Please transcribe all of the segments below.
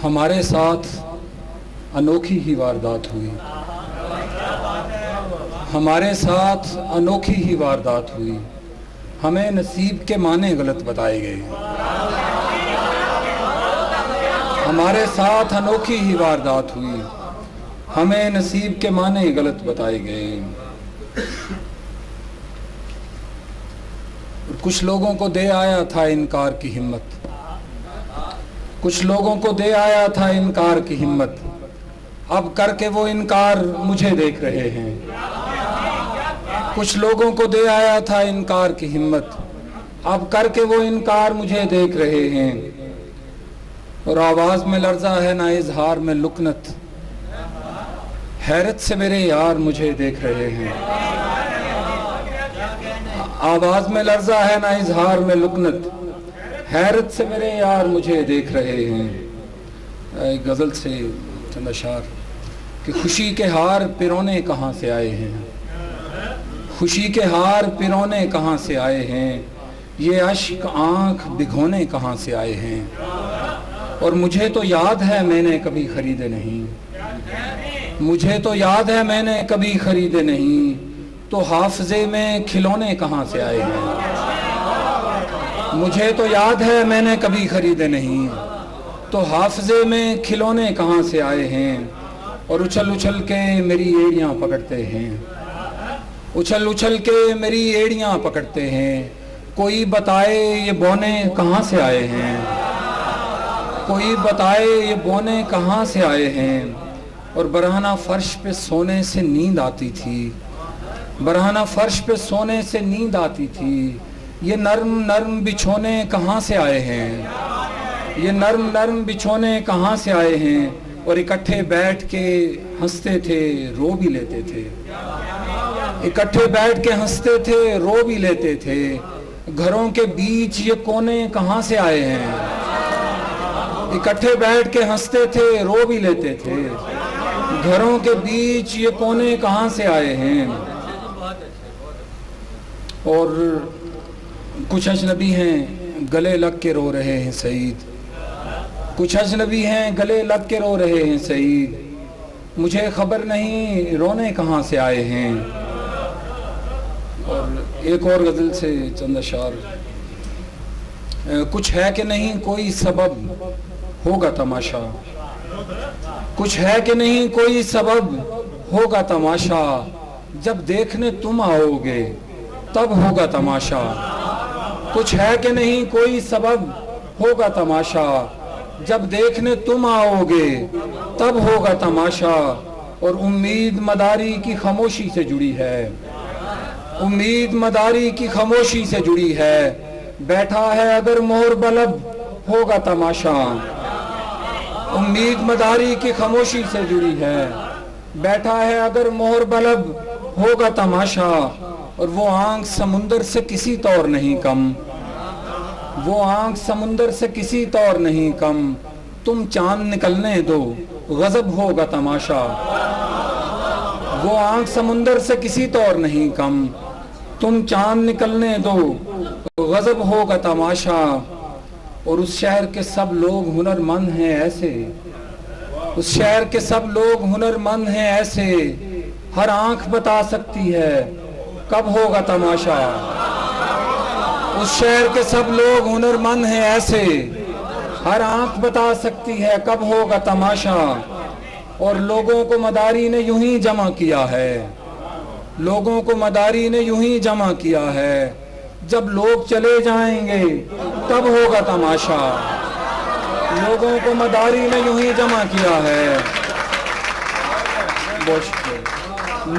ہمارے ساتھ انوکھی ہی واردات ہوئی، ہمارے ساتھ انوکھی ہی واردات ہوئی، ہمیں نصیب کے معنی غلط بتائے گئے، ہمارے ساتھ انوکھی ہی واردات ہوئی، ہمیں نصیب کے معنی غلط بتائے گئے۔ کچھ لوگوں کو دے آیا تھا انکار کی ہمت، کچھ لوگوں کو دے آیا تھا انکار کی ہمت، اب کر کے وہ انکار مجھے دیکھ رہے ہیں۔ کچھ لوگوں کو دے آیا تھا انکار کی ہمت، اب کر کے وہ انکار مجھے دیکھ رہے ہیں۔ اور آواز میں لرزہ ہے نہ اظہار میں لکنت، حیرت سے میرے یار مجھے دیکھ رہے ہیں۔ آواز میں لرزہ ہے نہ اظہار میں لکنت، حیرت سے میرے یار مجھے دیکھ رہے ہیں۔ ایک غزل سے چند اشعار کہ خوشی کے ہار پرونے کہاں سے آئے ہیں، خوشی کے ہار پرونے کہاں سے آئے ہیں، یہ اشک آنکھ بھگونے کہاں سے آئے ہیں۔ اور مجھے تو یاد ہے میں نے کبھی خریدے نہیں، مجھے تو یاد ہے میں نے کبھی خریدے نہیں، تو حافظے میں کھلونے کہاں سے آئے ہیں۔ مجھے تو یاد ہے میں نے کبھی خریدے نہیں، تو حافظے میں کھلونے کہاں سے آئے ہیں۔ اور اچھل اچھل کے میری ایڑیاں پکڑتے ہیں، اچھل اچھل کے میری ایڑیاں پکڑتے ہیں، کوئی بتائے یہ بونے کہاں سے آئے ہیں، کوئی بتائے یہ بونے کہاں سے آئے ہیں۔ اور برہنہ فرش پہ سونے سے نیند آتی تھی، برہنہ فرش پہ سونے سے نیند آتی تھی، یہ نرم نرم بچھونے کہاں سے آئے ہیں، یہ نرم نرم بچھونے کہاں سے آئے ہیں۔ اور اکٹھے بیٹھ کے ہنستے تھے رو بھی لیتے تھے، اکٹھے بیٹھ کے ہنستے تھے رو بھی لیتے تھے، گھروں کے بیچ یہ کونے کہاں سے آئے ہیں، اکٹھے بیٹھ کے ہنستے تھے رو بھی لیتے تھے، گھروں کے بیچ یہ کونے کہاں سے آئے ہیں۔ اور کچھ اجنبی ہیں گلے لگ کے رو رہے ہیں سعید، کچھ اجنبی ہیں گلے لگ کے رو رہے ہیں سعید، مجھے خبر نہیں رونے کہاں سے آئے ہیں۔ اور ایک اور غزل سے چند اشعار، کچھ ہے کہ نہیں کوئی سبب ہوگا تماشا، کچھ ہے کہ نہیں کوئی سبب ہوگا تماشا، جب دیکھنے تم آؤ گے تب ہوگا تماشا، کچھ ہے کہ نہیں کوئی سبب ہوگا تماشا، جب دیکھنے تم آؤ گے تب ہوگا تماشا۔ اور امید مداری کی خاموشی سے جڑی ہے، امید مداری کی خاموشی سے جڑی ہے، بیٹھا ہے اگر مہر بلب ہوگا تماشا، امید مداری کی خاموشی سے جڑی ہے، بیٹھا ہے اگر مہر بلب ہوگا تماشا۔ اور وہ آنکھ سمندر سے کسی طور نہیں کم، وہ آنکھ سمندر سے کسی طور نہیں کم، تم چاند نکلنے دو غضب ہوگا تماشا، وہ آنکھ سمندر سے کسی طور نہیں کم، تم چاند نکلنے دو غضب ہوگا تماشا۔ اور اس شہر کے سب لوگ ہنر مند ہیں ایسے، اس شہر کے سب لوگ ہنر مند ہیں ایسے، ہر آنکھ بتا سکتی ہے کب ہوگا تماشا، اس شہر کے سب لوگ ہنر مند ہیں ایسے، ہر آنکھ بتا سکتی ہے کب ہوگا تماشا۔ اور لوگوں کو مداری نے یوں ہی جمع کیا ہے، لوگوں کو مداری نے یوں ہی جمع کیا ہے، جب لوگ چلے جائیں گے تب ہوگا تماشا، لوگوں کو مداری نے یوں ہی جمع کیا ہے،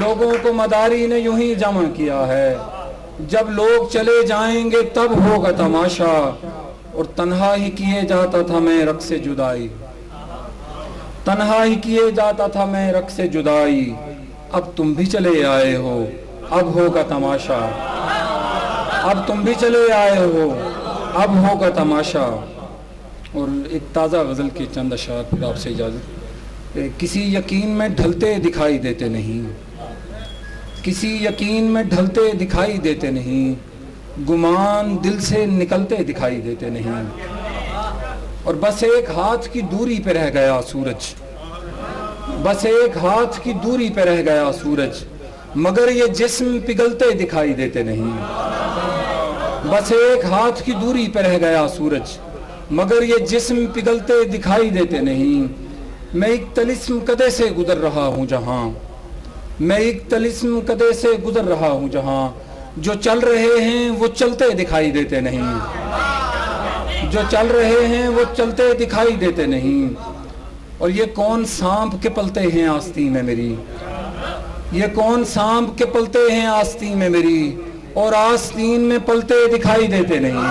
لوگوں کو مداری نے یوں ہی جمع کیا ہے، جب لوگ چلے جائیں گے تب ہوگا تماشا۔ اور تنہا ہی کیے جاتا تھا میں رقص جدائی، تنہا ہی کیے جاتا تھا میں رقص جدائی، اب تم بھی چلے آئے ہو اب ہوگا تماشا، اب تم بھی چلے آئے ہو اب ہوگا تماشا۔ اور ایک تازہ غزل کی چند اشعار پھر آپ سے اجازت۔ کسی یقین میں ڈھلتے دکھائی دیتے نہیں، کسی یقین میں ڈھلتے دکھائی دیتے نہیں، گمان دل سے نکلتے دکھائی دیتے نہیں، اور بس ایک ہاتھ کی دوری پہ رہ گیا سورج، بس ایک ہاتھ کی دوری پہ رہ گیا سورج، مگر یہ جسم پگھلتے دکھائی دیتے نہیں۔ بس ایک ہاتھ کی دوری پہ رہ گیا سورج، مگر یہ جسم پگھلتے دکھائی دیتے نہیں۔ میں ایک طلسم قدے سے گزر رہا ہوں جہاں، میں ایک طلسم قدے سے گزر رہا ہوں جہاں، جو چل رہے ہیں وہ چلتے دکھائی دیتے نہیں، جو چل رہے ہیں وہ چلتے دکھائی دیتے نہیں۔ اور یہ کون سانپ کے پلتے ہیں آستین میں میری، یہ کون سانپ کے پلتے ہیں آستین میں میری، اور آستین میں پلتے دکھائی دیتے نہیں۔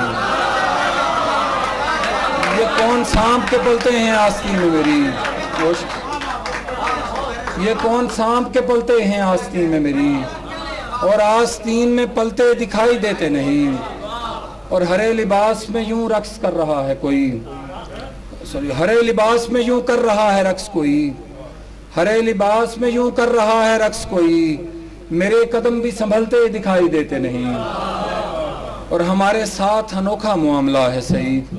یہ کون سانپ کے پلتے ہیں آستین میں میری، یہ کون سانپ کے پلتے ہیں آستین میں میری، اور آستین میں پلتے دکھائی دیتے نہیں۔ اور ہرے لباس میں یوں رقص کر رہا ہے کوئی، ہرے لباس میں یوں کر رہا ہے رقص کوئی، ہرے لباس میں یوں کر رہا ہے رقص کوئی، میرے قدم بھی سنبھلتے دکھائی دیتے نہیں۔ اور ہمارے ساتھ انوکھا معاملہ ہے سعید،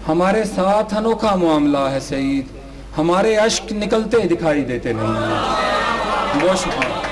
ہمارے ساتھ انوکھا معاملہ ہے سعید، ہمارے اشک نکلتے دکھائی دیتے نہیں۔ بہت شکریہ۔